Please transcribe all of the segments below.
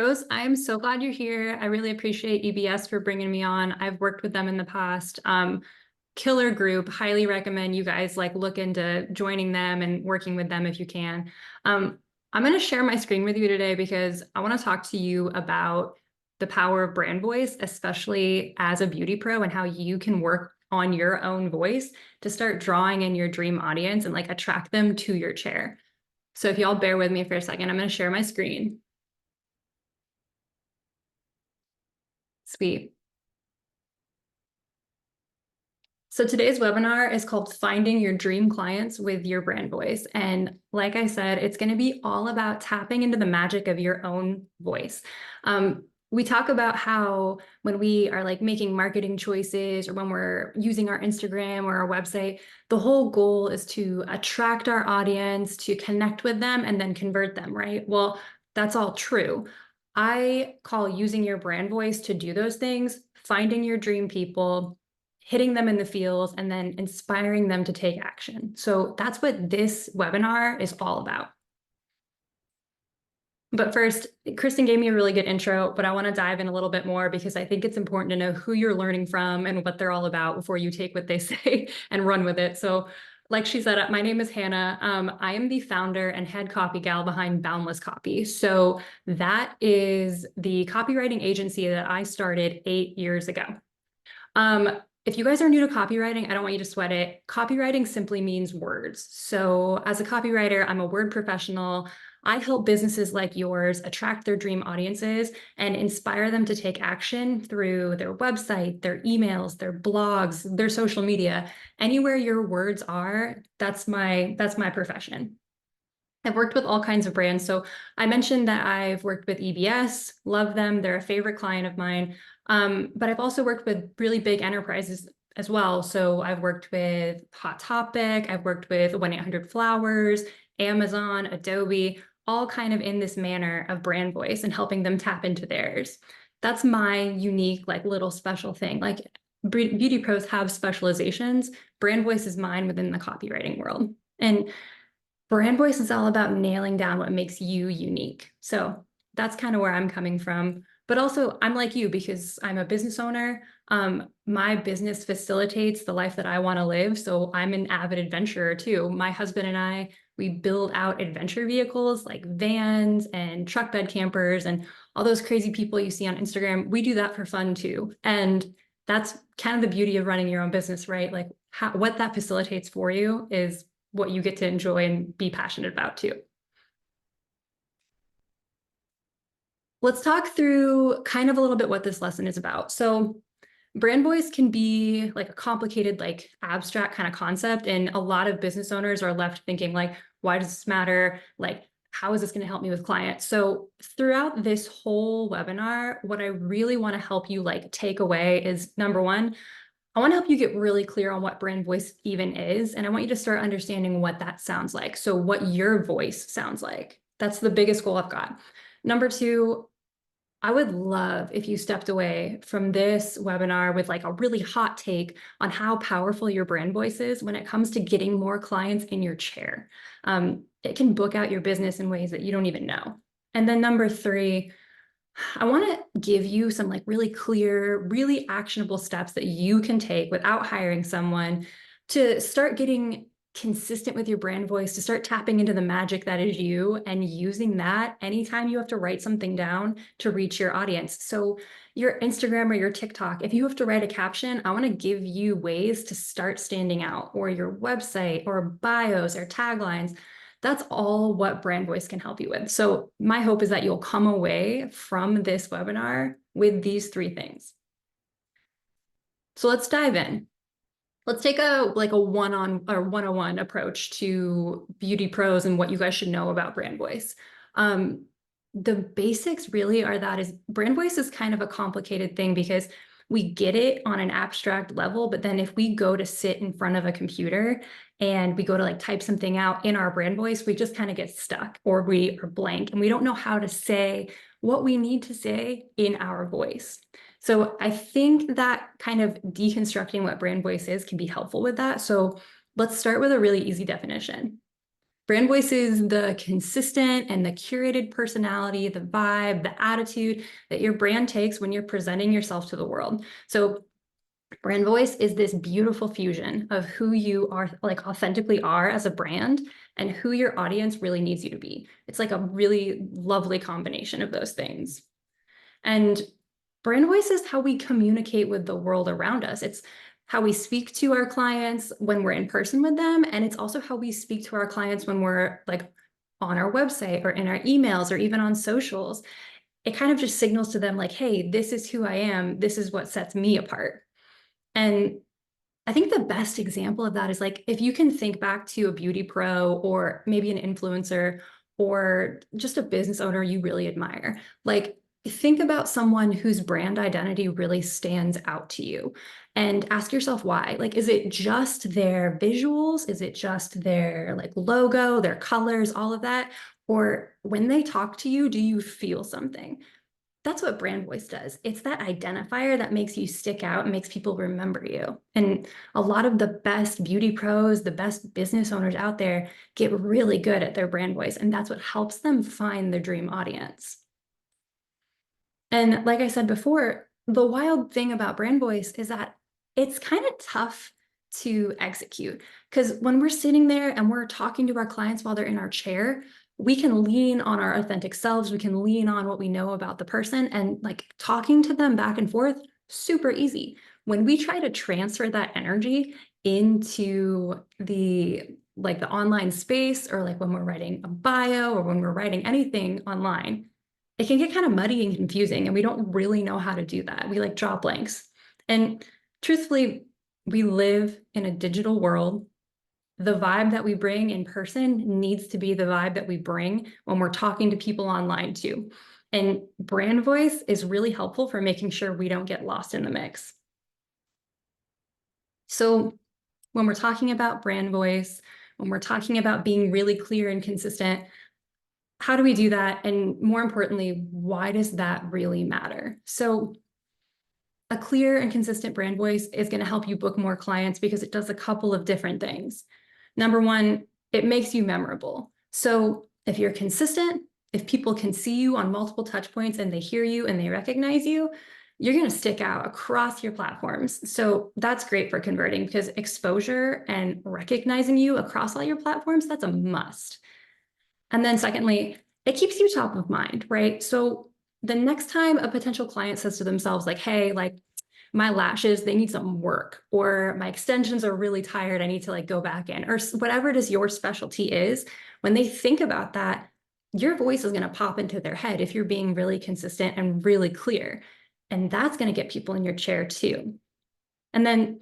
Rose, I'm so glad you're here. I really appreciate EBS for bringing me on. I've worked with them in the past. Killer group, highly recommend you guys look into joining them and working with them if you can. I'm going to share my screen with you today because I want to talk to you about the power of brand voice, especially as a beauty pro, and how you can work on your own voice to start drawing in your dream audience and attract them to your chair. So if y'all bear with me for a second, I'm going to share my screen. Sweet. So today's webinar is called Finding Your Dream Clients with Your Brand Voice. And like I said, it's going to be all about tapping into the magic of your own voice. We talk about how when we are making marketing choices or when we're using our Instagram or our website, the whole goal is to attract our audience, to connect with them, and then convert them, right? Well, that's all true. I call using your brand voice to do those things, finding your dream people, hitting them in the field, and then inspiring them to take action. So that's what this webinar is all about. But first, Kristen gave me a really good intro, but I want to dive in a little bit more because I think it's important to know who you're learning from and what they're all about before you take what they say and run with it. So like she said, my name is Hannah. I am the founder and head copy gal behind Boundless Copy. So that is the copywriting agency that I started 8 years ago. If you guys are new to copywriting, I don't want you to sweat it. Copywriting simply means words. So as a copywriter, I'm a word professional. I help businesses like yours attract their dream audiences and inspire them to take action through their website, their emails, their blogs, their social media. Anywhere your words are, that's my profession. I've worked with all kinds of brands. So I mentioned that I've worked with EBS, love them. They're a favorite client of mine. But I've also worked with really big enterprises as well. So I've worked with Hot Topic, I've worked with 1-800-Flowers, Amazon, Adobe, all kind of in this manner of brand voice and helping them tap into theirs. That's my unique, little special thing. Beauty pros have specializations. Brand voice is mine within the copywriting world. And brand voice is all about nailing down what makes you unique. So that's kind of where I'm coming from. But also, I'm like you because I'm a business owner. My business facilitates the life that I want to live. So I'm an avid adventurer too. My husband and I, we build out adventure vehicles like vans and truck bed campers and all those crazy people you see on Instagram. We do that for fun too. And that's kind of the beauty of running your own business, right? What that facilitates for you is what you get to enjoy and be passionate about too. Let's talk through kind of a little bit what this lesson is about. So brand voice can be a complicated, abstract kind of concept. And a lot of business owners are left thinking why does this matter? How is this going to help me with clients? So throughout this whole webinar, what I really want to help you take away is number one, I want to help you get really clear on what brand voice even is. And I want you to start understanding what that sounds like. So what your voice sounds like. That's the biggest goal I've got. Number two, I would love if you stepped away from this webinar with a really hot take on how powerful your brand voice is when it comes to getting more clients in your chair. It can book out your business in ways that you don't even know. And then number three, I want to give you some really clear, really actionable steps that you can take without hiring someone to start getting consistent with your brand voice, to start tapping into the magic that is you and using that anytime you have to write something down to reach your audience. So your Instagram or your TikTok, if you have to write a caption, I want to give you ways to start standing out, or your website or bios or taglines. That's all what brand voice can help you with. So my hope is that you'll come away from this webinar with these three things. So let's dive in. Let's take a one-on or 101 approach to beauty pros and what you guys should know about brand voice. The basics really are that is brand voice is kind of a complicated thing because we get it on an abstract level, but then if we go to sit in front of a computer and we go to type something out in our brand voice, we just kind of get stuck or we are blank and we don't know how to say what we need to say in our voice. So I think that kind of deconstructing what brand voice is can be helpful with that. So let's start with a really easy definition. Brand voice is the consistent and the curated personality, the vibe, the attitude that your brand takes when you're presenting yourself to the world. So brand voice is this beautiful fusion of who you are, like authentically are as a brand, and who your audience really needs you to be. It's like a really lovely combination of those things. And brand voice is how we communicate with the world around us. It's how we speak to our clients when we're in person with them. And it's also how we speak to our clients when we're like on our website or in our emails or even on socials. It kind of just signals to them like, hey, this is who I am. This is what sets me apart. And I think the best example of that is like, if you can think back to a beauty pro or maybe an influencer or just a business owner you really admire, like think about someone whose brand identity really stands out to you and ask yourself why. Like, is it just their visuals? Is it just their like logo, their colors, all of that? Or when they talk to you, do you feel something? That's what brand voice does. It's that identifier that makes you stick out and makes people remember you. And a lot of the best beauty pros, the best business owners out there get really good at their brand voice. And that's what helps them find their dream audience. And like I said before, the wild thing about brand voice is that it's kind of tough to execute because when we're sitting there and we're talking to our clients while they're in our chair, we can lean on our authentic selves. We can lean on what we know about the person and like talking to them back and forth, super easy. When we try to transfer that energy into the like the online space or like when we're writing a bio or when we're writing anything online, it can get kind of muddy and confusing and we don't really know how to do that. We like draw blanks. And truthfully, we live in a digital world. The vibe that we bring in person needs to be the vibe that we bring when we're talking to people online too. And brand voice is really helpful for making sure we don't get lost in the mix. So when we're talking about brand voice, when we're talking about being really clear and consistent, how do we do that? And more importantly, why does that really matter? So a clear and consistent brand voice is going to help you book more clients because it does a couple of different things. Number one, it makes you memorable. So if you're consistent, if people can see you on multiple touch points and they hear you and they recognize you, you're going to stick out across your platforms. So that's great for converting because exposure and recognizing you across all your platforms, that's a must. And then secondly, it keeps you top of mind, right? So the next time a potential client says to themselves like, hey, like my lashes, they need some work, or my extensions are really tired, I need to like go back in, or whatever it is your specialty is, when they think about that, your voice is going to pop into their head if you're being really consistent and really clear. And that's going to get people in your chair too. And then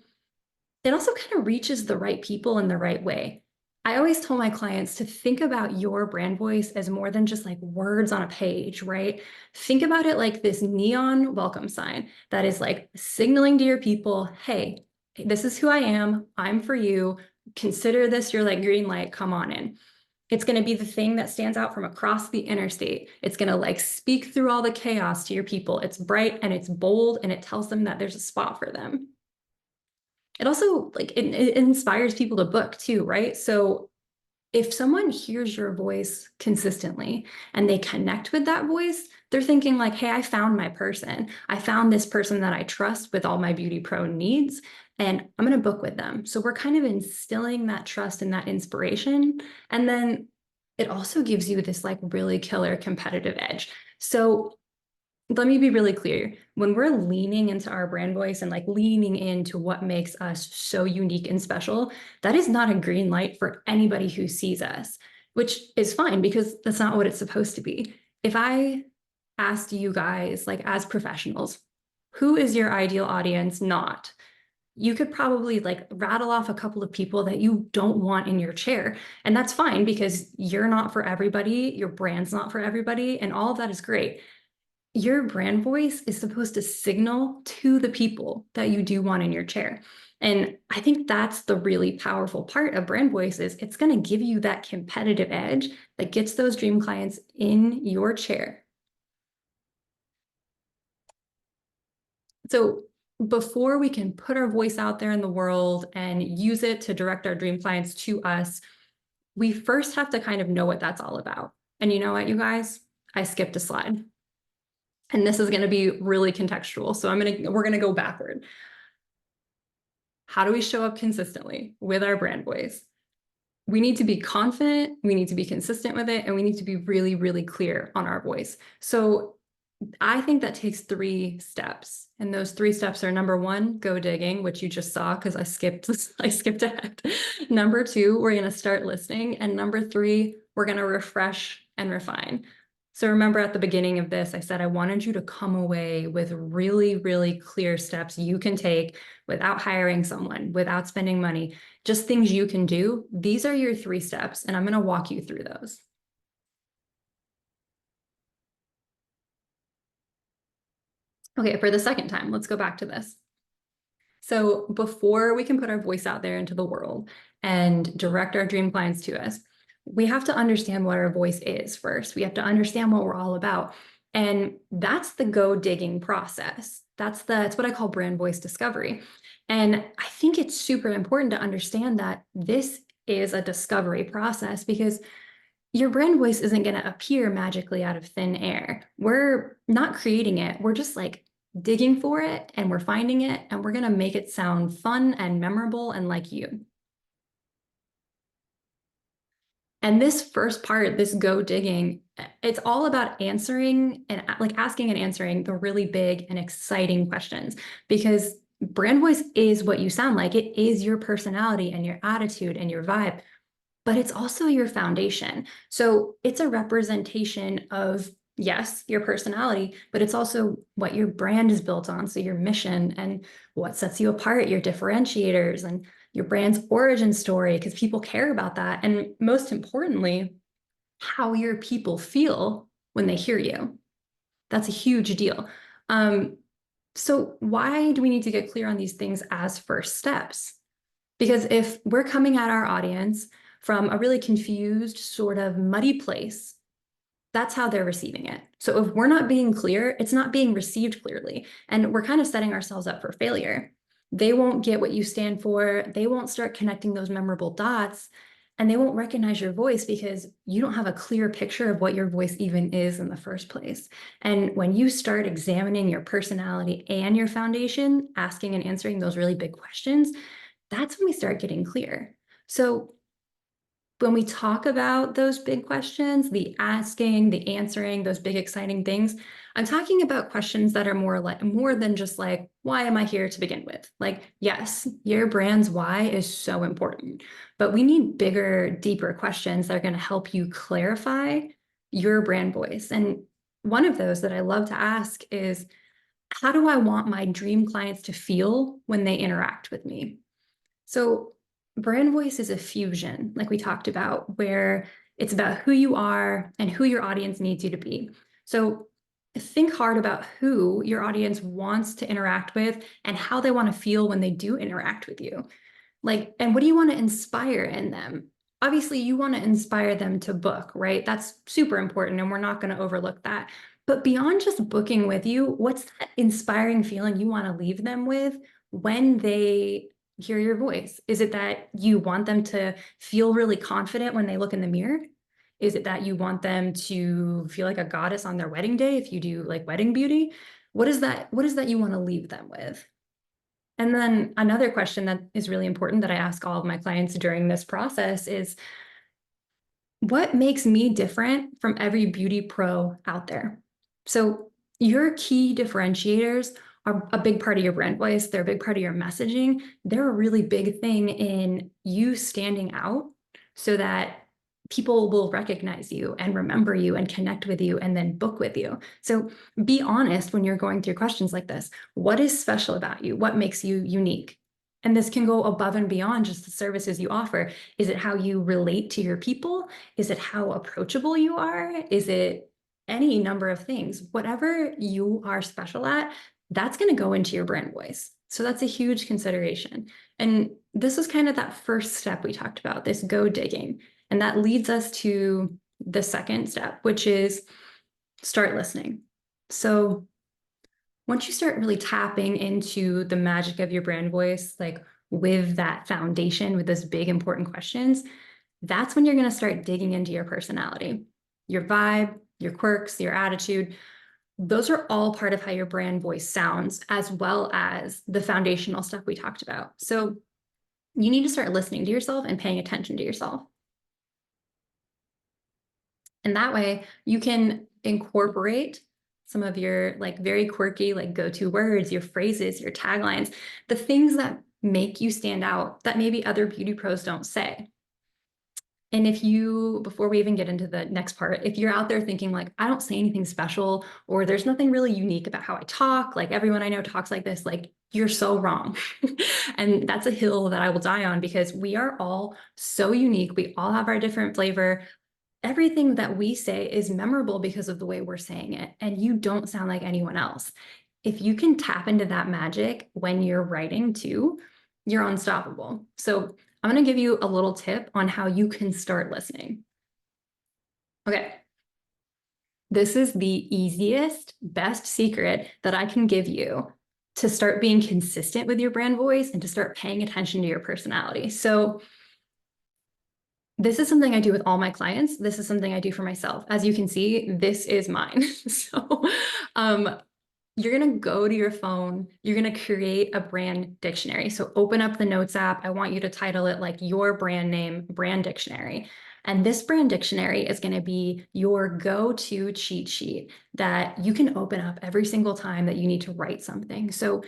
it also kind of reaches the right people in the right way. I always tell my clients to think about your brand voice as more than just like words on a page, right? Think about it like this neon welcome sign that is like signaling to your people, hey, this is who I am. I'm for you. Consider this your like green light. Come on in. It's going to be the thing that stands out from across the interstate. It's going to like speak through all the chaos to your people. It's bright and it's bold and it tells them that there's a spot for them. It also like it inspires people to book too, right? So if someone hears your voice consistently and they connect with that voice, they're thinking like, hey, I found my person. I found this person that I trust with all my beauty pro needs, and I'm going to book with them. So we're kind of instilling that trust and that inspiration. And then it also gives you this like really killer competitive edge. So let me be really clear. When we're leaning into our brand voice and like leaning into what makes us so unique and special, that is not a green light for anybody who sees us, which is fine because that's not what it's supposed to be. If I asked you guys, like as professionals, who is your ideal audience not? You could probably like rattle off a couple of people that you don't want in your chair. And that's fine because you're not for everybody, your brand's not for everybody, and all of that is great. Your brand voice is supposed to signal to the people that you do want in your chair. And I think that's the really powerful part of brand voice is it's going to give you that competitive edge that gets those dream clients in your chair. So before we can put our voice out there in the world and use it to direct our dream clients to us, we first have to kind of know what that's all about. And you know what, you guys? I skipped a slide. And this is going to be really contextual. So we're going to go backward. How do we show up consistently with our brand voice? We need to be confident, we need to be consistent with it, and we need to be really, really clear on our voice. So I think that takes 3 steps. And those 3 steps are: number 1, go digging, which you just saw because I skipped ahead. Number 2, we're going to start listening. And number 3, we're going to refresh and refine. So remember at the beginning of this, I said I wanted you to come away with really, really clear steps you can take without hiring someone, without spending money, just things you can do. These are your 3 steps, and I'm going to walk you through those. Okay, for the second time, let's go back to this. So before we can put our voice out there into the world and direct our dream clients to us, we have to understand what our voice is first. We have to understand what we're all about. And that's the go digging process. That's what I call brand voice discovery. And I think it's super important to understand that this is a discovery process, because your brand voice isn't going to appear magically out of thin air. We're not creating it. We're just like digging for it, and we're finding it, and we're going to make it sound fun and memorable and like you. And this first part, this go digging, it's all about answering and like asking and answering the really big and exciting questions, because brand voice is what you sound like. It is your personality and your attitude and your vibe, but it's also your foundation. So it's a representation of, yes, your personality, but it's also what your brand is built on. So your mission and what sets you apart, your differentiators, and your brand's origin story, because people care about that. And most importantly, how your people feel when they hear you. That's a huge deal. So why do we need to get clear on these things as first steps? Because if we're coming at our audience from a really confused, sort of muddy place, that's how they're receiving it. So if we're not being clear, it's not being received clearly. And we're kind of setting ourselves up for failure. They won't get what you stand for. They won't start connecting those memorable dots, and they won't recognize your voice because you don't have a clear picture of what your voice even is in the first place. And when you start examining your personality and your foundation, asking and answering those really big questions, that's when we start getting clear. So when we talk about those big questions, the asking, the answering, those big exciting things, I'm talking about questions that are more than just like, why am I here to begin with? Like, yes, your brand's why is so important, but we need bigger, deeper questions that are going to help you clarify your brand voice. And one of those that I love to ask is, how do I want my dream clients to feel when they interact with me? So brand voice is a fusion, like we talked about, where it's about who you are and who your audience needs you to be. So think hard about who your audience wants to interact with and how they want to feel when they do interact with you. Like, and what do you want to inspire in them? Obviously, you want to inspire them to book, right? That's super important, and we're not going to overlook that. But beyond just booking with you, what's that inspiring feeling you want to leave them with when they hear your voice? Is it that you want them to feel really confident when they look in the mirror? Is it that you want them to feel like a goddess on their wedding day if you do like wedding beauty? What is that you want to leave them with? And then another question that is really important that I ask all of my clients during this process is, what makes me different from every beauty pro out there? So your key differentiators are a big part of your brand voice. They're a big part of your messaging. They're a really big thing in you standing out so that people will recognize you and remember you and connect with you and then book with you. So be honest when you're going through questions like this. What is special about you? What makes you unique? And this can go above and beyond just the services you offer. Is it how you relate to your people? Is it how approachable you are? Is it any number of things? Whatever you are special at, that's going to go into your brand voice. So that's a huge consideration. And this is kind of that first step we talked about, this go digging. And that leads us to the second step, which is start listening. So once you start really tapping into the magic of your brand voice, like with that foundation, with those big important questions, That's when you're going to start digging into your personality, your vibe, your quirks, your attitude. Those are all part of how your brand voice sounds, as well as the foundational stuff we talked about. So you need to start listening to yourself and paying attention to yourself. And that way you can incorporate some of your like very quirky, like go-to words, your phrases, your taglines, the things that make you stand out that maybe other beauty pros don't say. And if you, before we even get into the next part, if you're out there thinking like, I don't say anything special, or there's nothing really unique about how I talk, like everyone I know talks like this, like you're so wrong. And that's a hill that I will die on because we are all so unique. We all have our different flavor. Everything that we say is memorable because of the way we're saying it, and you don't sound like anyone else. If you can tap into that magic when you're writing too, you're unstoppable. So I'm going to give you a little tip on how you can start listening. Okay. This is the easiest, best secret that I can give you to start being consistent with your brand voice and to start paying attention to your personality. So this is something I do with all my clients. This is something I do for myself. As you can see, this is mine. So you're going to go to your phone. You're going to create a brand dictionary. So open up the Notes app. I want you to title it like your brand name, brand dictionary. And this brand dictionary is going to be your go-to cheat sheet that you can open up every single time that you need to write something. So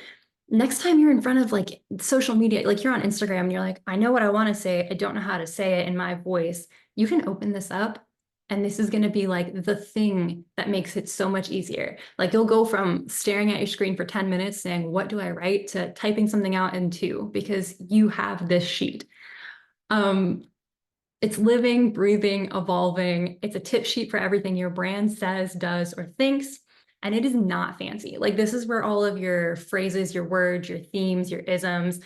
next time you're in front of like social media, like you're on Instagram and you're like, I know what I want to say. I don't know how to say it in my voice. You can open this up and this is going to be like the thing that makes it so much easier. Like you'll go from staring at your screen for 10 minutes saying, what do I write, to typing something out in 2 because you have this sheet. It's living, breathing, evolving. It's a tip sheet for everything your brand says, does, or thinks. And it is not fancy. Like this is where all of your phrases, your words, your themes, your isms,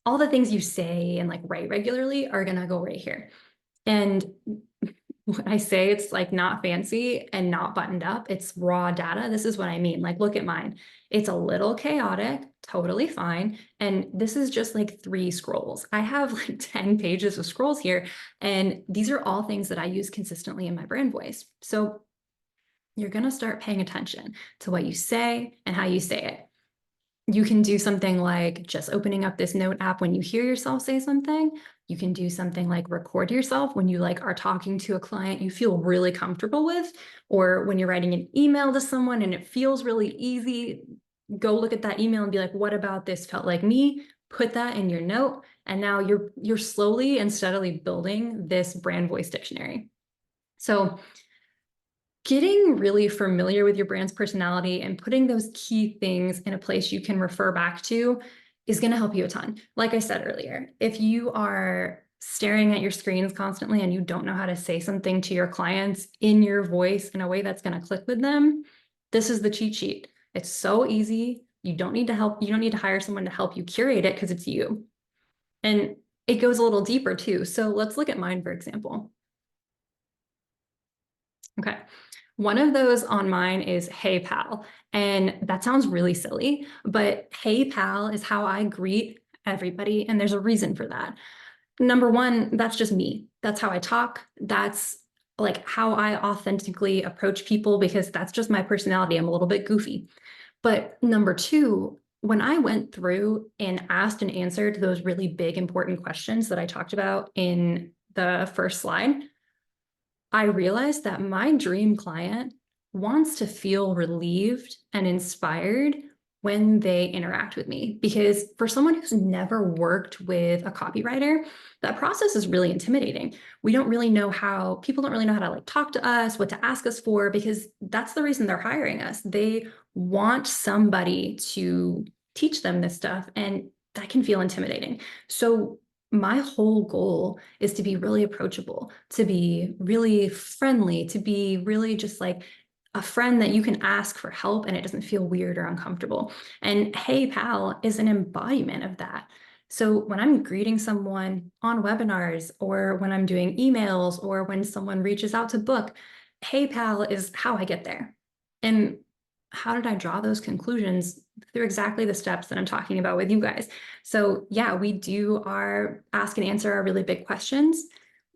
all the things you say and like write regularly are going to go right here. And when I say it's like not fancy and not buttoned up, it's raw data. This is what I mean. Like, look at mine. It's a little chaotic, totally fine. And this is just like 3 scrolls. I have like 10 pages of scrolls here. And these are all things that I use consistently in my brand voice. So you're going to start paying attention to what you say and how you say it. You can do something like just opening up this note app when you hear yourself say something. You can do something like record yourself when you like are talking to a client you feel really comfortable with, or when you're writing an email to someone and it feels really easy. Go look at that email and be like, what about this felt like me? Put that in your note. And now you're slowly and steadily building this brand voice dictionary. So getting really familiar with your brand's personality and putting those key things in a place you can refer back to is going to help you a ton. Like I said earlier, if you are staring at your screens constantly and you don't know how to say something to your clients in your voice in a way that's going to click with them, this is the cheat sheet. It's so easy. You don't need to help. You don't need to hire someone to help you curate it because it's you. And it goes a little deeper too. So let's look at mine, for example. Okay. One of those on mine is Hey Pal. And that sounds really silly, but Hey Pal is how I greet everybody. And there's a reason for that. Number one, that's just me. That's how I talk. That's like how I authentically approach people because that's just my personality. I'm a little bit goofy. But number two, when I went through and asked and answered those really big, important questions that I talked about in the first slide, I realized that my dream client wants to feel relieved and inspired when they interact with me. Because for someone who's never worked with a copywriter, that process is really intimidating. We don't really know how, people don't really know how to like talk to us, what to ask us for, because that's the reason they're hiring us. They want somebody to teach them this stuff, and that can feel intimidating. So my whole goal is to be really approachable, to be really friendly, to be really just like a friend that you can ask for help and it doesn't feel weird or uncomfortable. And Hey Pal is an embodiment of that. So when I'm greeting someone on webinars or when I'm doing emails or when someone reaches out to book, Hey Pal is how I get there. And how did I draw those conclusions? Through exactly the steps that I'm talking about with you guys. So yeah, we do our ask and answer our really big questions.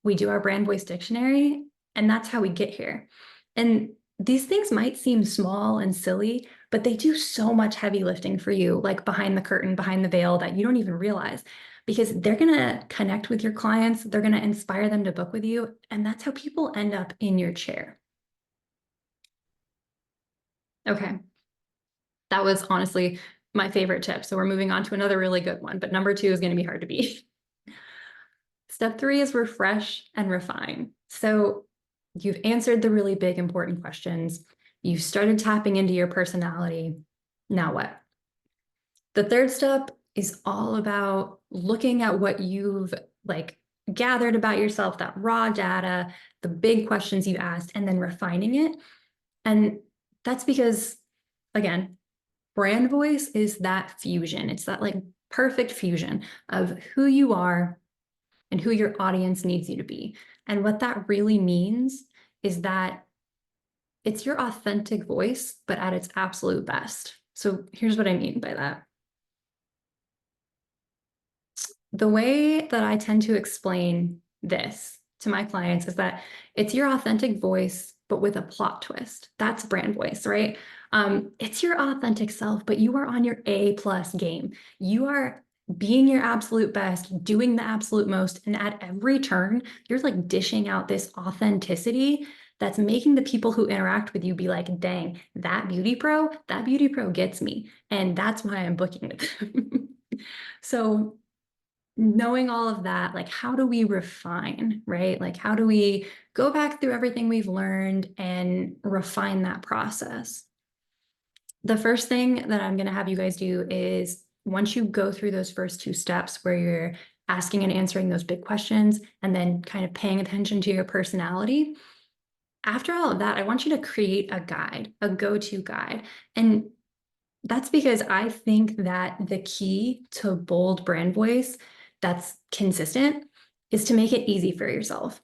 we do our brand voice dictionary, and that's how we get here. And these things might seem small and silly, but they do so much heavy lifting for you, like behind the curtain, behind the veil, that you don't even realize, because they're going to connect with your clients. They're going to inspire them to book with you. And that's how people end up in your chair. Okay. That was honestly my favorite tip. So we're moving on to another really good one, but number 2 is going to be hard to beat. Step 3 is refresh and refine. So you've answered the really big, important questions. You've started tapping into your personality. Now what? The third step is all about looking at what you've like gathered about yourself, that raw data, the big questions you asked, and then refining it. And that's because, again, brand voice is that fusion. It's that like perfect fusion of who you are and who your audience needs you to be. And what that really means is that it's your authentic voice, but at its absolute best. So here's what I mean by that. The way that I tend to explain this to my clients is that it's your authentic voice, but with a plot twist. That's brand voice, right? It's your authentic self, but you are on your A+ game. You are being your absolute best, doing the absolute most. And at every turn, you're like dishing out this authenticity that's making the people who interact with you be like, dang, that beauty pro gets me. And that's why I'm booking with them. So knowing all of that, like, how do we refine, right? Like, how do we go back through everything we've learned and refine that process? The first thing that I'm going to have you guys do is, once you go through those first 2 steps where you're asking and answering those big questions and then kind of paying attention to your personality, after all of that, I want you to create a guide, a go-to guide. And that's because I think that the key to bold brand voice that's consistent is to make it easy for yourself.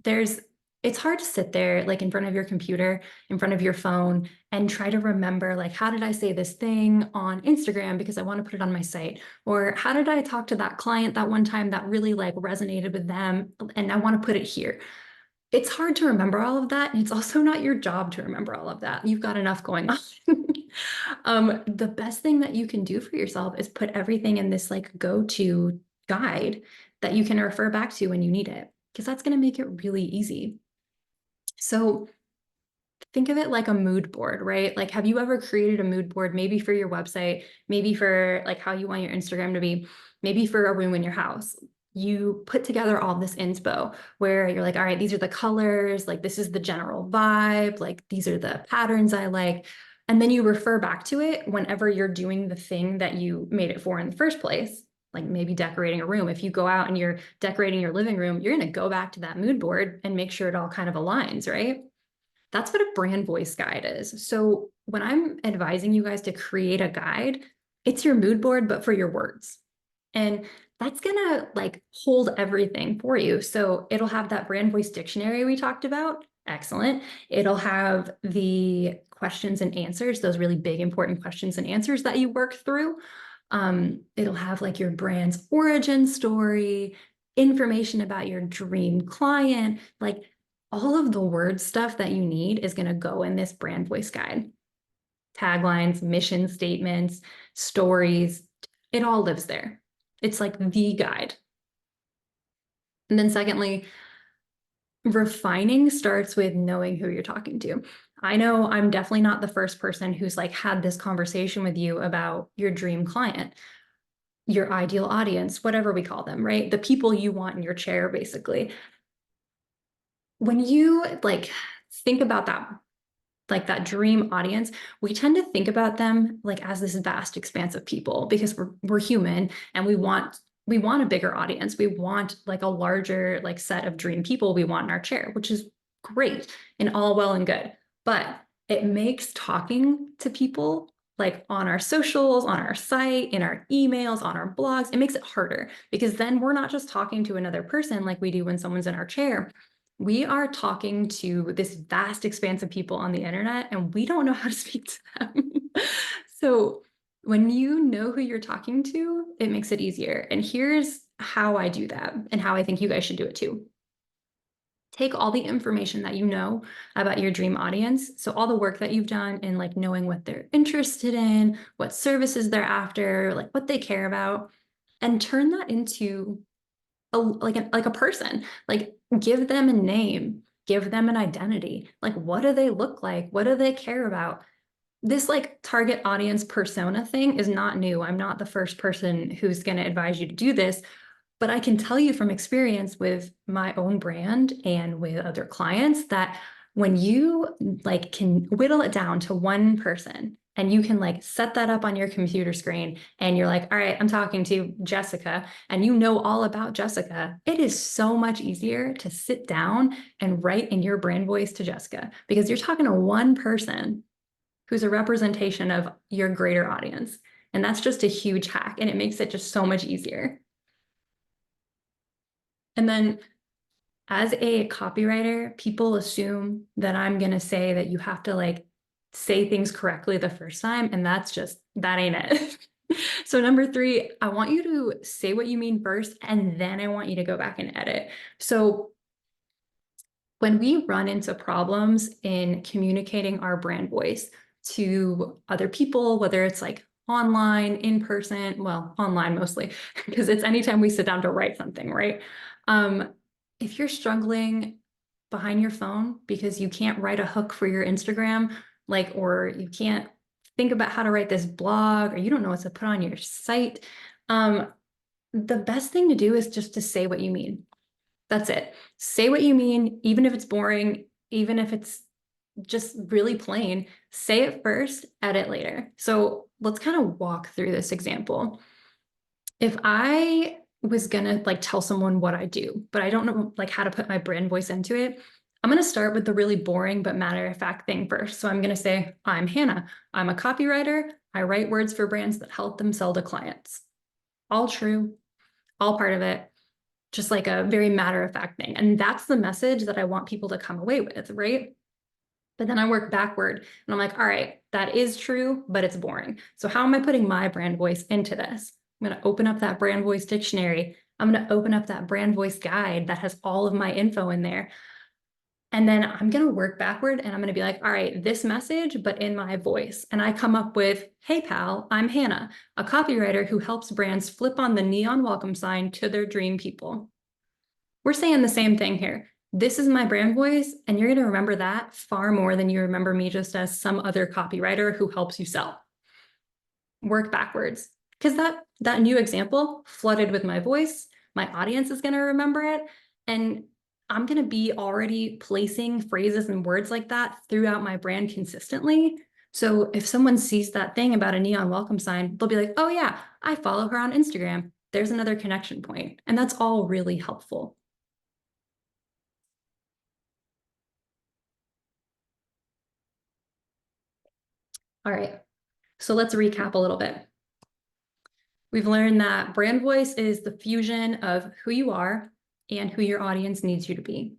It's hard to sit there like in front of your computer, in front of your phone, and try to remember, like, how did I say this thing on Instagram because I want to put it on my site? Or how did I talk to that client that one time that really like resonated with them and I want to put it here? It's hard to remember all of that. And it's also not your job to remember all of that. You've got enough going on. The best thing that you can do for yourself is put everything in this like go-to guide that you can refer back to when you need it, because that's going to make it really easy. So think of it like a mood board, right? Like, have you ever created a mood board, maybe for your website, maybe for like how you want your Instagram to be, maybe for a room in your house? You put together all this inspo where you're like, all right, these are the colors, like this is the general vibe, like these are the patterns I like. And then you refer back to it whenever you're doing the thing that you made it for in the first place, like maybe decorating a room. If you go out and you're decorating your living room, you're going to go back to that mood board and make sure it all kind of aligns, right? That's what a brand voice guide is. So when I'm advising you guys to create a guide, it's your mood board, but for your words. And that's gonna like hold everything for you. So it'll have that brand voice dictionary we talked about. Excellent. It'll have the questions and answers, those really big, important questions and answers that you work through. It'll have like your brand's origin story, information about your dream client, like all of the word stuff that you need is going to go in this brand voice guide. Taglines, mission statements, stories, it all lives there. It's like the guide. And then secondly, refining starts with knowing who you're talking to. I know I'm definitely not the first person who's like had this conversation with you about your dream client, your ideal audience, whatever we call them, right? The people you want in your chair, basically. When you like think about that, like that dream audience, we tend to think about them like as this vast expanse of people, because we're human and we want a bigger audience. We want like a larger like set of dream people we want in our chair, which is great and all well and good. But it makes talking to people like on our socials, on our site, in our emails, on our blogs, it makes it harder, because then we're not just talking to another person like we do when someone's in our chair. We are talking to this vast expanse of people on the internet, and we don't know how to speak to them. So when you know who you're talking to, it makes it easier. And here's how I do that and how I think you guys should do it too. take all the information that you know about your dream audience. So all the work that you've done in like knowing what they're interested in, what services they're after, like what they care about, and turn that into like a person. Like give them a name, give them an identity. Like what do they look like? What do they care about? This like target audience persona thing is not new. I'm not the first person who's going to advise you to do this, but I can tell you from experience with my own brand and with other clients that when you like can whittle it down to one person and you can like set that up on your computer screen and you're like, all right, I'm talking to Jessica, and you know all about Jessica, it is so much easier to sit down and write in your brand voice to Jessica because you're talking to one person who's a representation of your greater audience. And that's just a huge hack, and it makes it just so much easier. And then as a copywriter, people assume that I'm going to say that you have to like say things correctly the first time. And that ain't it. So number 3, I want you to say what you mean first, and then I want you to go back and edit. So when we run into problems in communicating our brand voice to other people, whether it's like online, in person, well, online mostly, because it's anytime we sit down to write something, right? If you're struggling behind your phone because you can't write a hook for your Instagram, like, or you can't think about how to write this blog, or you don't know what to put on your site, the best thing to do is just to say what you mean. That's it. Say what you mean, even if it's boring, even if it's just really plain, say it first, edit later. So let's kind of walk through this example. If I was gonna like tell someone what I do, but I don't know like how to put my brand voice into it, I'm gonna start with the really boring but matter of fact thing first. So I'm gonna say, I'm Hannah. I'm a copywriter. I write words for brands that help them sell to clients. All true, all part of it, just like a very matter of fact thing. And that's the message that I want people to come away with, right? But then I work backward and I'm like, all right, that is true, but it's boring. So how am I putting my brand voice into this? I'm going to open up that brand voice dictionary. I'm going to open up that brand voice guide that has all of my info in there. And then I'm going to work backward and I'm going to be like, all right, this message, but in my voice. And I come up with, hey, pal, I'm Hannah, a copywriter who helps brands flip on the neon welcome sign to their dream people. We're saying the same thing here. This is my brand voice, and you're going to remember that far more than you remember me just as some other copywriter who helps you sell. Work backwards, because that new example flooded with my voice. My audience is going to remember it, and I'm going to be already placing phrases and words like that throughout my brand consistently. So if someone sees that thing about a neon welcome sign, they'll be like, oh yeah, I follow her on Instagram. There's another connection point. And that's all really helpful. All right, so let's recap a little bit. We've learned that brand voice is the fusion of who you are and who your audience needs you to be.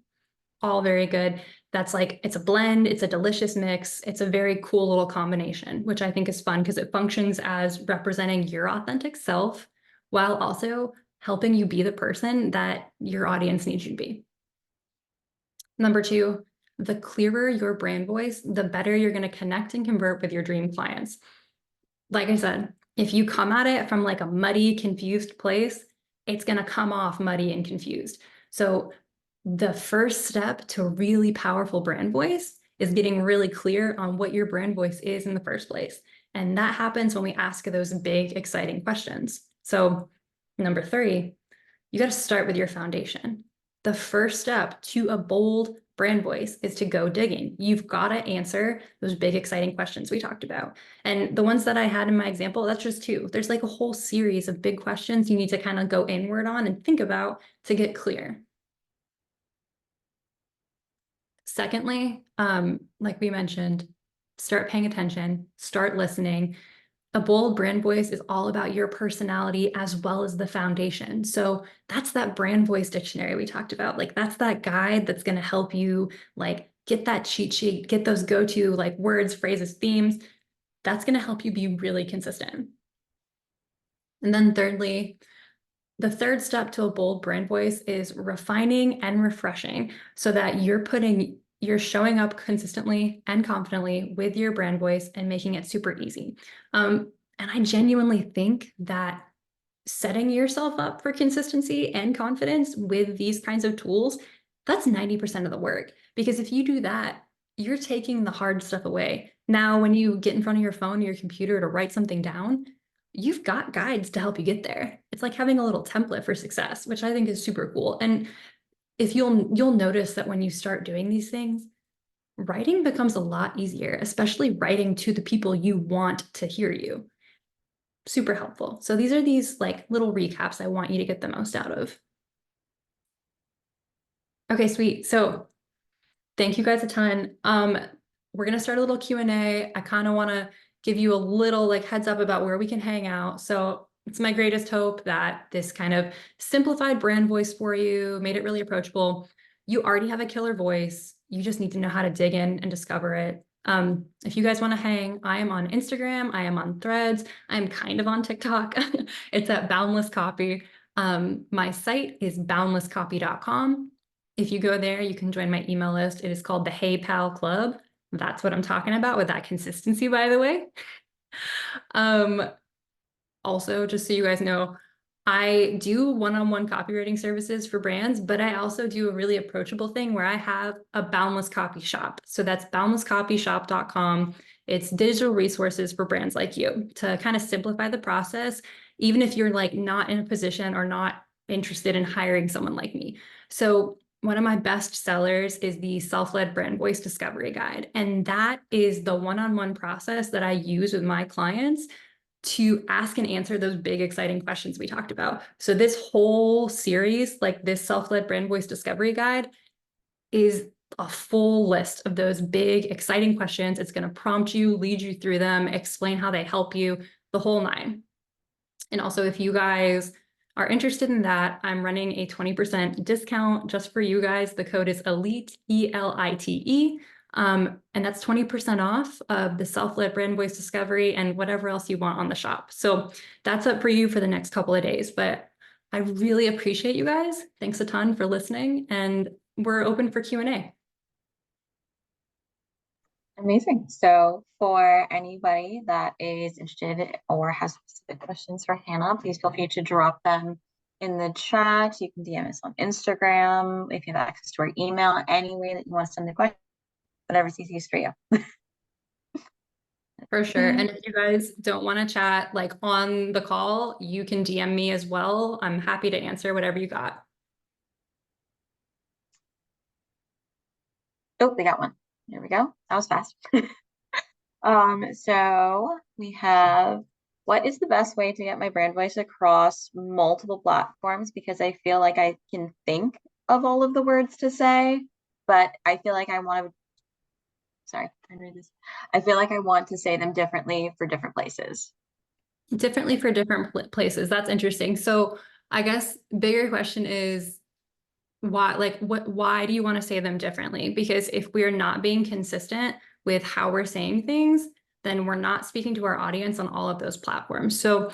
All very good. That's like, it's a blend, it's a delicious mix, it's a very cool little combination, which I think is fun because it functions as representing your authentic self while also helping you be the person that your audience needs you to be. Number 2, the clearer your brand voice, the better you're going to connect and convert with your dream clients. Like I said, if you come at it from like a muddy, confused place, it's going to come off muddy and confused. So the first step to really powerful brand voice is getting really clear on what your brand voice is in the first place. And that happens when we ask those big, exciting questions. So number 3, you got to start with your foundation. The first step to a bold brand voice is to go digging. You've got to answer those big, exciting questions we talked about. And the ones that I had in my example, that's just 2. There's like a whole series of big questions you need to kind of go inward on and think about to get clear. Secondly, like we mentioned, start paying attention, start listening. A bold brand voice is all about your personality as well as the foundation. So that's that brand voice dictionary we talked about. Like that's that guide that's going to help you like get that cheat sheet, get those go-to like words, phrases, themes. That's going to help you be really consistent. And then thirdly, The third step to a bold brand voice is refining and refreshing so that you're showing up consistently and confidently with your brand voice and making it super easy. And I genuinely think that setting yourself up for consistency and confidence with these kinds of tools, that's 90% of the work. Because if you do that, you're taking the hard stuff away. Now, when you get in front of your phone or your computer to write something down, you've got guides to help you get there. It's like having a little template for success, which I think is super cool. And if you'll notice that when you start doing these things, writing becomes a lot easier, especially writing to the people you want to hear you. Super helpful. So these are these like little recaps I want you to get the most out of. Okay, sweet. So thank you guys a ton. We're gonna start a little Q&A. I kind of want to give you a little like heads up about where we can hang out. So it's my greatest hope that this kind of simplified brand voice for you, made it really approachable. You already have a killer voice. You just need to know how to dig in and discover it. If you guys want to hang, I am on Instagram, I am on Threads, I'm kind of on TikTok. It's at Boundless Copy. My site is boundlesscopy.com. If you go there, you can join my email list. It is called the Hey Pal Club. That's what I'm talking about with that consistency, by the way. Also, just so you guys know, I do one-on-one copywriting services for brands, but I also do a really approachable thing where I have a Boundless Copy shop. So that's boundlesscopyshop.com. It's digital resources for brands like you to kind of simplify the process, even if you're like not in a position or not interested in hiring someone like me. So one of my best sellers is the Self-Led Brand Voice Discovery Guide. And that is the one-on-one process that I use with my clients to ask and answer those big, exciting questions we talked about. So this whole series, like this Self-Led Brand Voice Discovery Guide, is a full list of those big, exciting questions. It's going to prompt you, lead you through them, explain how they help you, the whole nine. And also, if you guys are interested in that, I'm running a 20% discount just for you guys. The code is ELITE, ELITE. And that's 20% off of the Self-Led Brand Voice Discovery and whatever else you want on the shop. So that's up for you for the next couple of days. But I really appreciate you guys. Thanks a ton for listening. And we're open for Q&A. Amazing. So for anybody that is interested or has specific questions for Hannah, please feel free to drop them in the chat. You can DM us on Instagram if you have access to our email, any way that you want to send the question, whatever's easiest for you. For sure. And if you guys don't want to chat like on the call, you can DM me as well. I'm happy to answer whatever you got. Oh, we got one. There we go. That was fast. So we have, what is the best way to get my brand voice across multiple platforms? Because I feel like I can think of all of the words to say, but I feel like I want to, sorry, I read this. I feel like I want to say them differently for different places. Differently for different places. That's interesting. So I guess bigger question is why do you want to say them differently? Because if we're not being consistent with how we're saying things, then we're not speaking to our audience on all of those platforms. So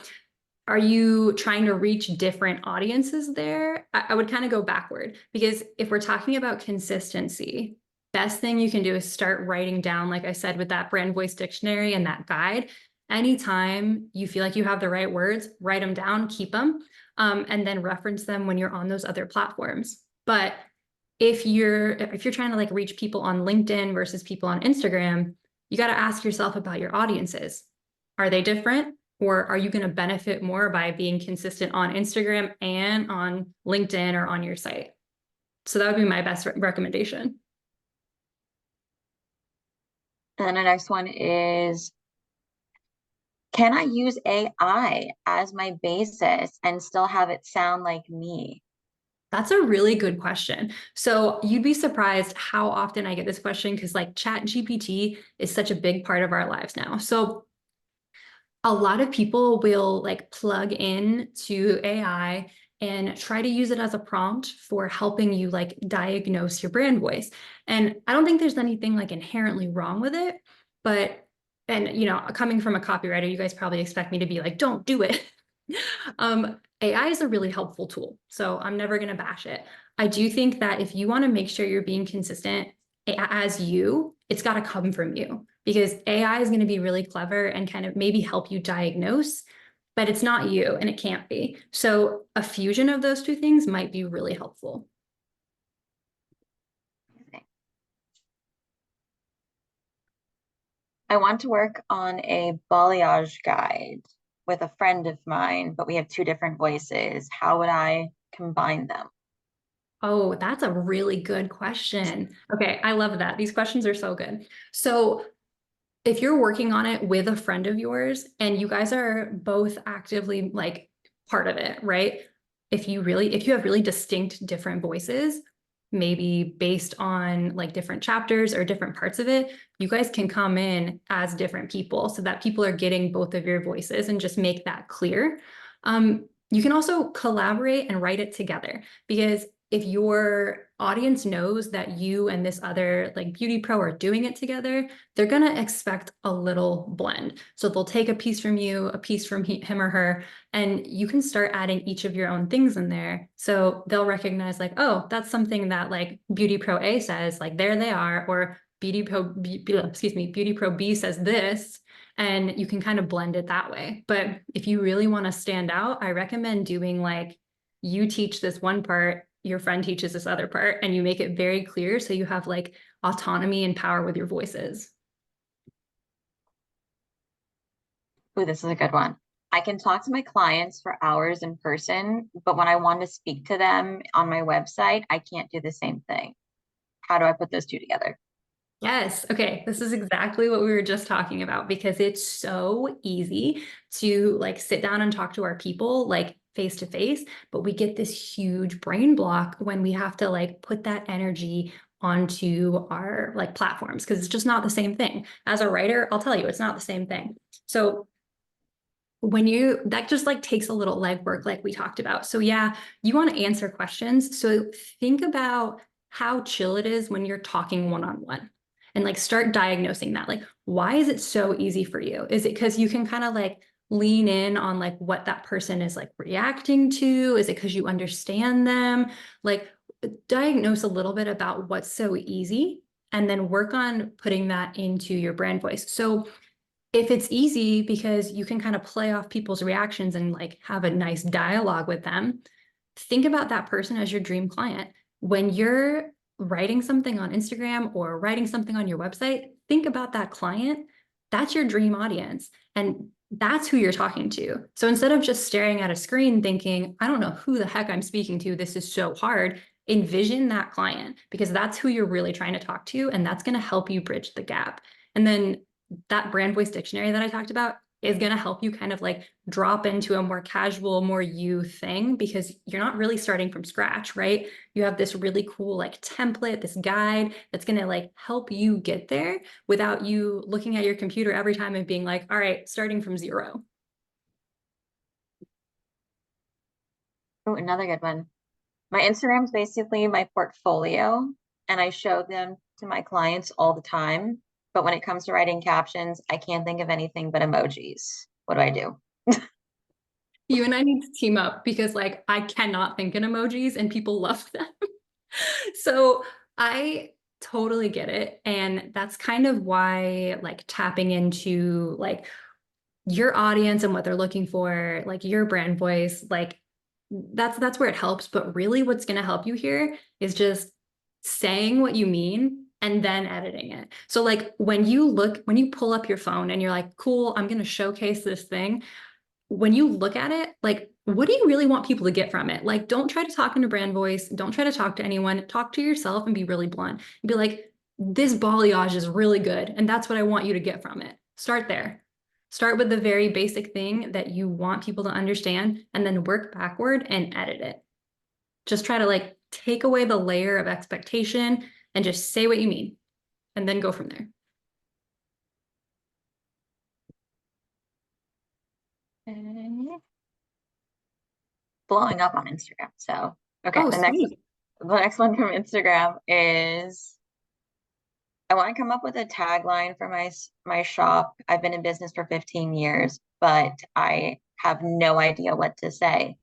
are you trying to reach different audiences there? I would kind of go backward, because if we're talking about consistency, best thing you can do is start writing down, like I said, with that brand voice dictionary and that guide. Anytime you feel like you have the right words, write them down, keep them, and then reference them when you're on those other platforms. But if you're trying to like reach people on LinkedIn versus people on Instagram, you got to ask yourself about your audiences. Are they different? Or are you going to benefit more by being consistent on Instagram and on LinkedIn or on your site? So that would be my best recommendation. And then the next one is, can I use AI as my basis and still have it sound like me? That's a really good question. So you'd be surprised how often I get this question, because like Chat GPT is such a big part of our lives now. So a lot of people will like plug in to AI and try to use it as a prompt for helping you like diagnose your brand voice. And I don't think there's anything like inherently wrong with it, but, and you know, coming from a copywriter, you guys probably expect me to be like, don't do it. AI is a really helpful tool, so I'm never going to bash it. I do think that if you want to make sure you're being consistent as you, it's got to come from you because AI is going to be really clever and kind of maybe help you diagnose, but it's not you and it can't be. So a fusion of those two things might be really helpful. I want to work on a balayage guide with a friend of mine, but we have two different voices. How would I combine them? Oh, that's a really good question. Okay, I love that. These questions are so good. So if you're working on it with a friend of yours and you guys are both actively like part of it, right? If you have really distinct different voices, maybe based on like different chapters or different parts of it, you guys can come in as different people so that people are getting both of your voices and just make that clear. You can also collaborate and write it together because if your audience knows that you and this other like beauty pro are doing it together, they're going to expect a little blend. So they'll take a piece from you, a piece from him or her, and you can start adding each of your own things in there. So they'll recognize like, oh, that's something that like Beauty Pro A says, like there they are, or Beauty Pro B says this, and you can kind of blend it that way. But if you really want to stand out, I recommend doing like you teach this one part, your friend teaches this other part, and you make it very clear so you have like autonomy and power with your voices. Ooh, this is a good one. I can talk to my clients for hours in person, but when I want to speak to them on my website, I can't do the same thing. How do I put those two together? Yes. Okay. This is exactly what we were just talking about because it's so easy to like sit down and talk to our people like face to face, but we get this huge brain block when we have to like put that energy onto our like platforms because it's just not the same thing. As a writer, I'll tell you, it's not the same thing. So when you that just like takes a little legwork like we talked about. So yeah, you want to answer questions. So think about how chill it is when you're talking one-on-one and like start diagnosing that. Like, why is it so easy for you? Is it because you can kind of like lean in on like what that person is like reacting to? Is it because you understand them? Like diagnose a little bit about what's so easy and then work on putting that into your brand voice. So if it's easy because you can kind of play off people's reactions and like have a nice dialogue with them, think about that person as your dream client. When you're writing something on Instagram or writing something on your website, think about that client. That's your dream audience. And that's who you're talking to. So instead of just staring at a screen thinking, I don't know who the heck I'm speaking to, this is so hard, envision that client because that's who you're really trying to talk to. And that's going to help you bridge the gap. And then that brand voice dictionary that I talked about is going to help you kind of like drop into a more casual, more you thing because you're not really starting from scratch, right? You have this really cool like template, this guide that's going to like help you get there without you looking at your computer every time and being like, all right, starting from zero. Oh, another good one. My Instagram is basically my portfolio, and I show them to my clients all the time. But when it comes to writing captions, I can't think of anything but emojis. What do I do? You and I need to team up because like I cannot think in emojis and people love them. So I totally get it. And that's kind of why like tapping into like your audience and what they're looking for, like your brand voice, like that's where it helps. But really what's going to help you here is just saying what you mean and then editing it. So like when you pull up your phone and you're like, cool, I'm going to showcase this thing, when you look at it, like, what do you really want people to get from it? Like, don't try to talk in a brand voice. Don't try to talk to anyone. Talk to yourself and be really blunt. Be like, this balayage is really good. And that's what I want you to get from it. Start there. Start with the very basic thing that you want people to understand and then work backward and edit it. Just try to like take away the layer of expectation and just say what you mean and then go from there. Okay. Blowing up on Instagram. So, okay, Oh, sweet. the next one from Instagram is I want to come up with a tagline for my shop. I've been in business for 15 years, but I have no idea what to say.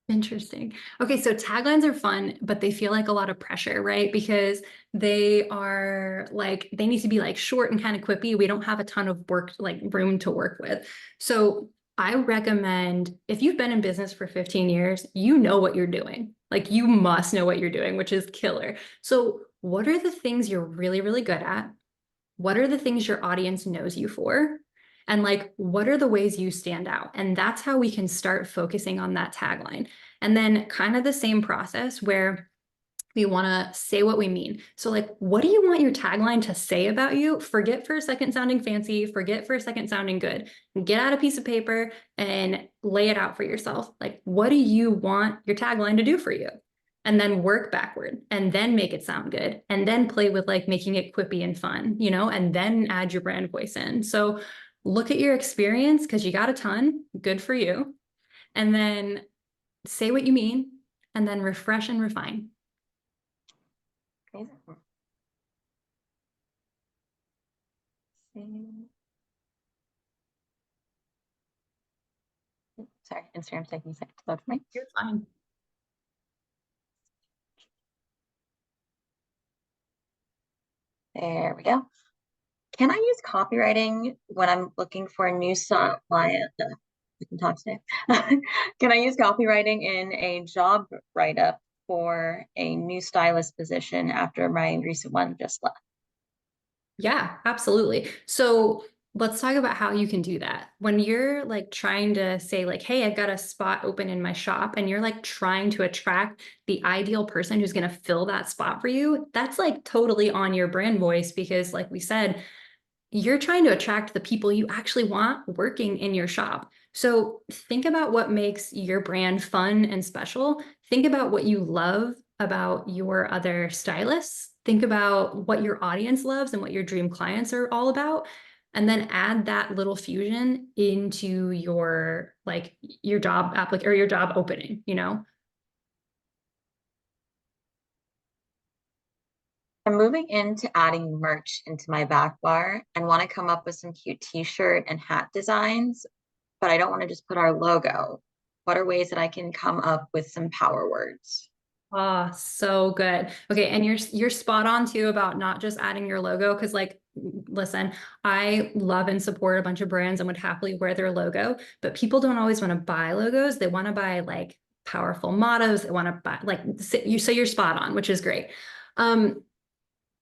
Interesting. Okay, so taglines are fun, but they feel like a lot of pressure, right? Because they are like, they need to be like short and kind of quippy. We don't have a ton of work, like room to work with. So I recommend if you've been in business for 15 years, you know what you're doing. Like you must know what you're doing, which is killer. So what are the things you're really, really good at? What are the things your audience knows you for? And like, what are the ways you stand out? And that's how we can start focusing on that tagline. And then kind of the same process where we want to say what we mean. So like, what do you want your tagline to say about you? Forget for a second sounding fancy, forget for a second sounding good. Get out a piece of paper and lay it out for yourself. Like, what do you want your tagline to do for you? And then work backward and then make it sound good and then play with like making it quippy and fun, you know, and then add your brand voice in. So look at your experience because you got a ton, good for you. And then say what you mean and then refresh and refine. Crazy. Sorry, Instagram's taking a second to load for me. You're fine. There we go. Can I use copywriting when I'm looking for a new client? I can talk today. Can I use copywriting in a job write-up for a new stylist position after my recent one just left? Yeah, absolutely. So let's talk about how you can do that. When you're like trying to say like, hey, I've got a spot open in my shop and you're like trying to attract the ideal person who's going to fill that spot for you, that's like totally on your brand voice because like we said, you're trying to attract the people you actually want working in your shop. So think about what makes your brand fun and special. Think about what you love about your other stylists. Think about what your audience loves and what your dream clients are all about. And then add that little fusion into your like your job or your job opening, you know? I'm moving into adding merch into my back bar and want to come up with some cute t-shirt and hat designs, but I don't want to just put our logo. What are ways that I can come up with some power words? Oh, so good. Okay, and you're spot on too about not just adding your logo because like listen, I love and support a bunch of brands and would happily wear their logo, but people don't always want to buy logos. They want to buy like powerful mottos. They want to buy like so you're spot on, which is great. Um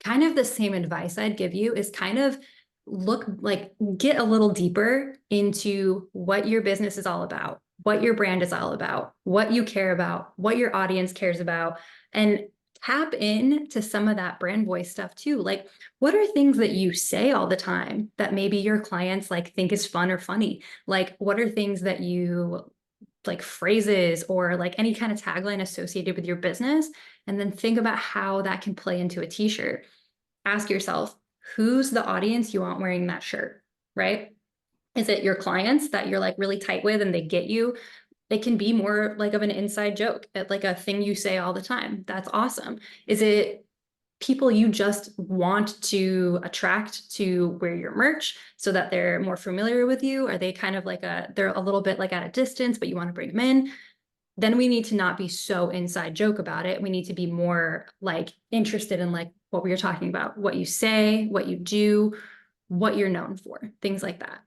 Kind of the same advice I'd give you is kind of look like get a little deeper into what your business is all about, what your brand is all about, what you care about, what your audience cares about, and tap in to some of that brand voice stuff too. Like, what are things that you say all the time that maybe your clients like think is fun or funny? Like, what are things that you like phrases or like any kind of tagline associated with your business? And then think about how that can play into a t-shirt. Ask yourself, who's the audience you want wearing that shirt, right? Is it your clients that you're like really tight with and they get you? It can be more like of an inside joke, like a thing you say all the time. That's awesome. Is it people you just want to attract to wear your merch so that they're more familiar with you? Are they kind of like they're a little bit like at a distance, but you want to bring them in? Then we need to not be so inside joke about it. We need to be more like interested in like what we were talking about, what you say, what you do, what you're known for, things like that.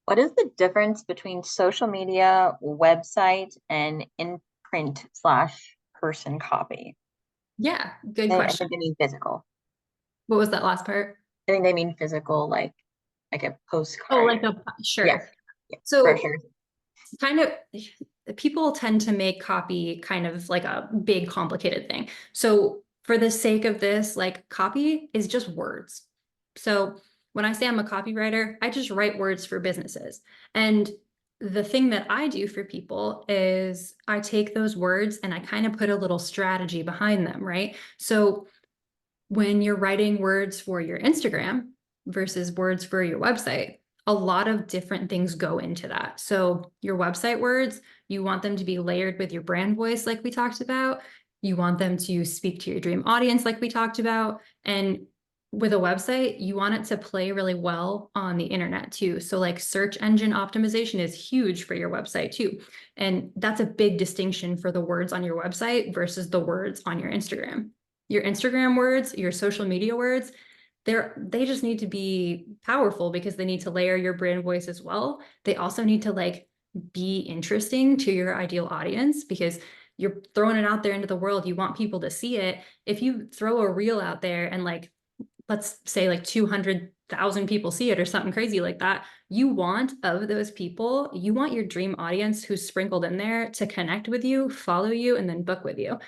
What is the difference between social media, website, and in print slash person copy? Yeah, good I question. think they mean physical. What was that last part? I think they mean physical, like a Oh, postcard. like a Yes, sure. yeah, So brochures. kind of people tend to make copy kind of like a big complicated thing. So for the sake of this, like copy is just words. So when I say I'm a copywriter, I just write words for businesses. And the thing that I do for people is I take those words and I kind of put a little strategy behind them, right? So when you're writing words for your Instagram versus words for your website, a lot of different things go into that. So your website words, you want them to be layered with your brand voice, like we talked about. You want them to speak to your dream audience, like we talked about. And with a website, you want it to play really well on the internet too. So like search engine optimization is huge for your website too. And that's a big distinction for the words on your website versus the words on your Instagram. Your Instagram words, your social media words, they just need to be powerful because they need to layer your brand voice as well. They also need to like be interesting to your ideal audience because you're throwing it out there into the world. You want people to see it. If you throw a reel out there and like let's say like 200,000 people see it or something crazy like that, you want of those people, you want your dream audience who's sprinkled in there to connect with you, follow you, and then book with you.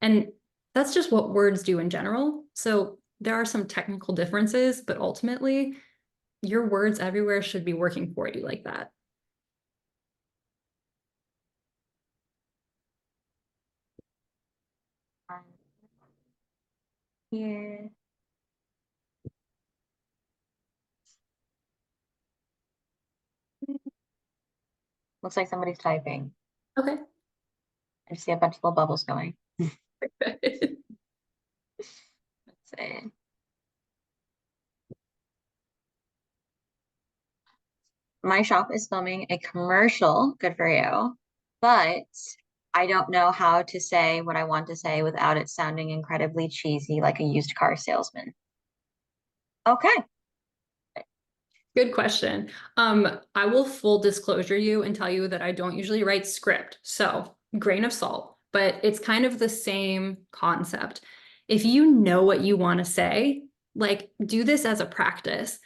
And that's just what words do in general. So there are some technical differences, but ultimately, your words everywhere should be working for you like that. Here. Looks like somebody's typing. Okay. I see a bunch of little bubbles going. Let's see. My shop is filming a commercial, good for you, but I don't know how to say what I want to say without it sounding incredibly cheesy like a used car salesman. Okay. Good question. I will full disclosure you and tell you that I don't usually write script. So, grain of salt, but it's kind of the same concept. If you know what you want to say, like do this as a practice.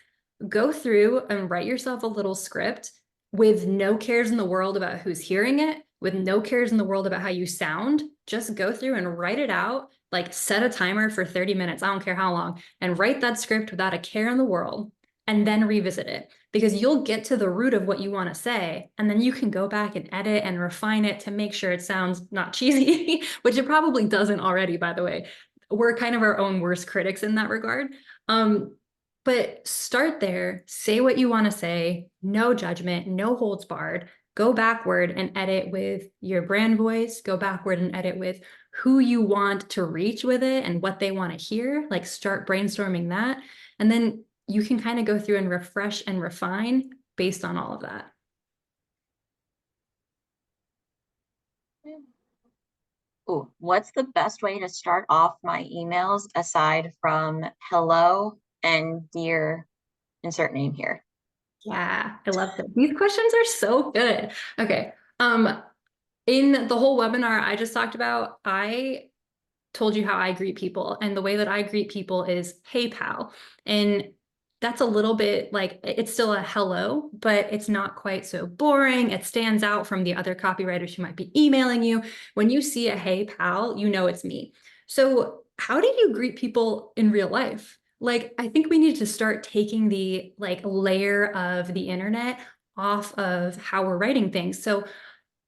Go through and write yourself a little script with no cares in the world about who's hearing it, with no cares in the world about how you sound. Just go through and write it out, like set a timer for 30 minutes, I don't care how long, and write that script without a care in the world and then revisit it because you'll get to the root of what you want to say. And then you can go back and edit and refine it to make sure it sounds not cheesy, which it probably doesn't already, by the way. We're kind of our own worst critics in that regard. But start there, say what you want to say, no judgment, no holds barred. Go backward and edit with your brand voice, go backward and edit with who you want to reach with it and what they want to hear. Like start brainstorming that. And then you can kind of go through and refresh and refine based on all of that. Ooh, what's the best way to start off my emails aside from hello and dear insert name here? Yeah, I love that. These questions are so good. Okay. In the whole webinar I just talked about, I told you how I greet people. And the way that I greet people is, hey, pal. And that's a little bit like it's still a hello, but it's not quite so boring. It stands out from the other copywriters who might be emailing you. When you see a hey, pal, you know it's me. So, how do you greet people in real life? Like, I think we need to start taking the like layer of the internet off of how we're writing things. So,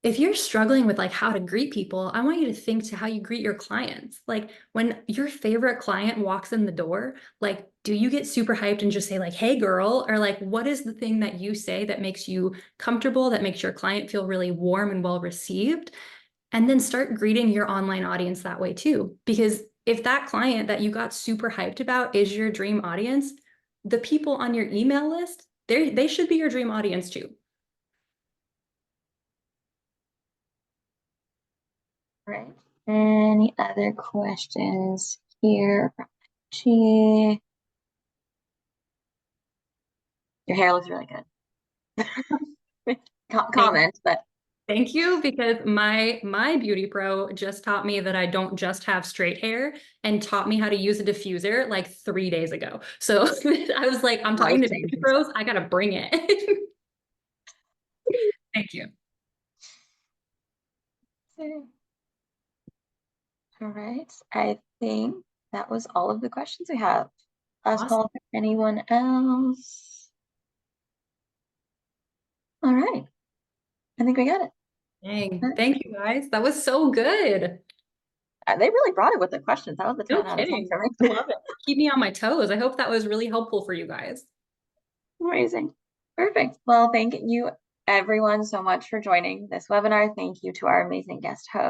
if you're struggling with like how to greet people, I want you to think to how you greet your clients. Like when your favorite client walks in the door, like do you get super hyped and just say like, "Hey girl," or like what is the thing that you say that makes you comfortable, that makes your client feel really warm and well received? And then start greeting your online audience that way too. Because if that client that you got super hyped about is your dream audience, the people on your email list, they should be your dream audience too. Right. Any other questions here? She, your hair looks really good. Comment, but Thank you, because my beauty pro just taught me that I don't just have straight hair and taught me how to use a diffuser like 3 days ago. So I was like, I'm talking life to beauty changes. pros, I gotta bring it. Thank you. All right. I think that was all of the questions we have. Last Awesome. call for anyone else. All right. I think we got it. Dang. Thank you guys. That was so good. They really brought it with the questions. That was a No 10 out of 10 kidding. for I me. love it. Keep me on my toes. I hope that was really helpful for you guys. Amazing. Perfect. Well, thank you everyone so much for joining this webinar. Thank you to our amazing guest host.